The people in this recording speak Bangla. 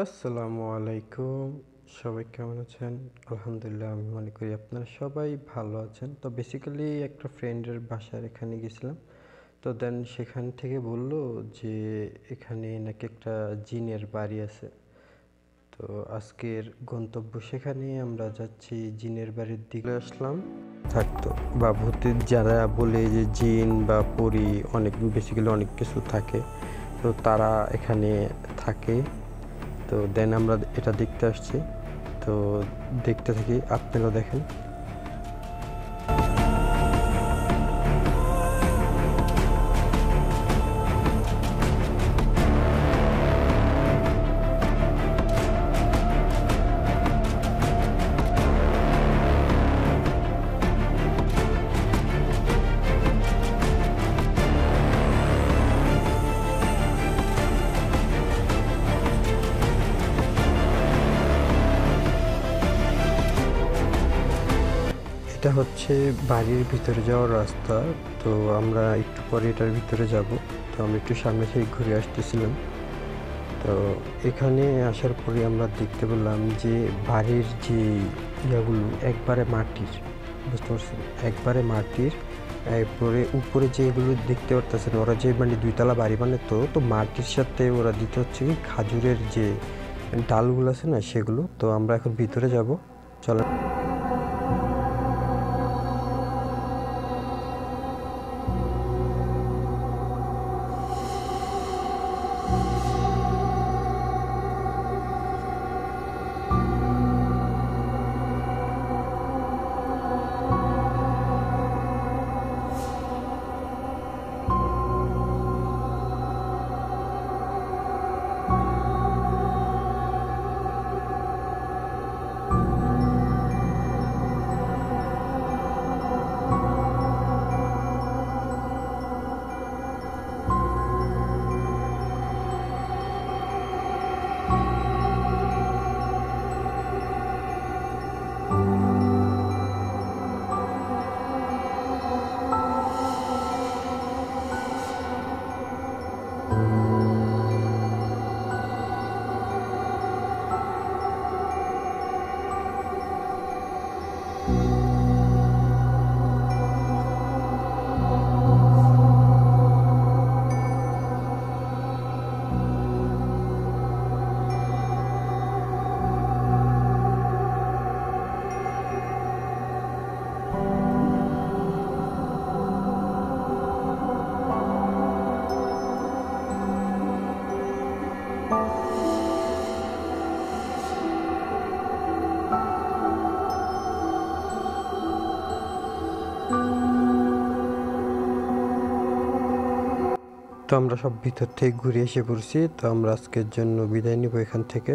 আসসালামু আলাইকুম। সবাই কেমন আছেন? আলহামদুলিল্লাহ, আমি মনে করি আপনারা সবাই ভালো আছেন। তো বেসিক্যালি একটা ফ্রেন্ডের বাসার এখানে গেছিলাম। তো দেন সেখান থেকে বলল যে এখানে নাকি একটা জিনের বাড়ি আছে। তো আজকের গন্তব্য সেখানে, আমরা যাচ্ছি জিনের বাড়ির দিকে। আসলাম থাকতো বা ভূতের যারা বলে যে জিন বা পরী অনেক বেসিক্যালি অনেক কিছু থাকে, তো তারা এখানে থাকে। তো দেন আমরা এটা দেখতে আসছি। তো দেখতে থাকি, আপনারাও দেখেন। এটা হচ্ছে বাড়ির ভিতরে যাওয়ার রাস্তা। তো আমরা একটু পরে এটার ভিতরে যাব। তো আমরা একটু সামনে থেকে ঘুরে আসতেছিলাম। তো এখানে আসার পরে আমরা দেখতে পেলাম যে বাড়ির যে ইয়াগুলো একবারে মাটির, বুঝতে পারছেন, একবারে মাটির। এরপরে উপরে যেগুলো দেখতে পারতেছেন, ওরা যে মানে দুইতলা বাড়ি বানাতো, তো মাটির সাথে ওরা দিতে হচ্ছে কি খাজুরের যে ডালগুলো আছে না, সেগুলো। তো আমরা এখন ভিতরে যাব, চলেন। তো আমরা সব ভিতর থেকে ঘুরে এসে পড়ছি। তো আমরা আজকের জন্য বিদায় নিব এখান থেকে।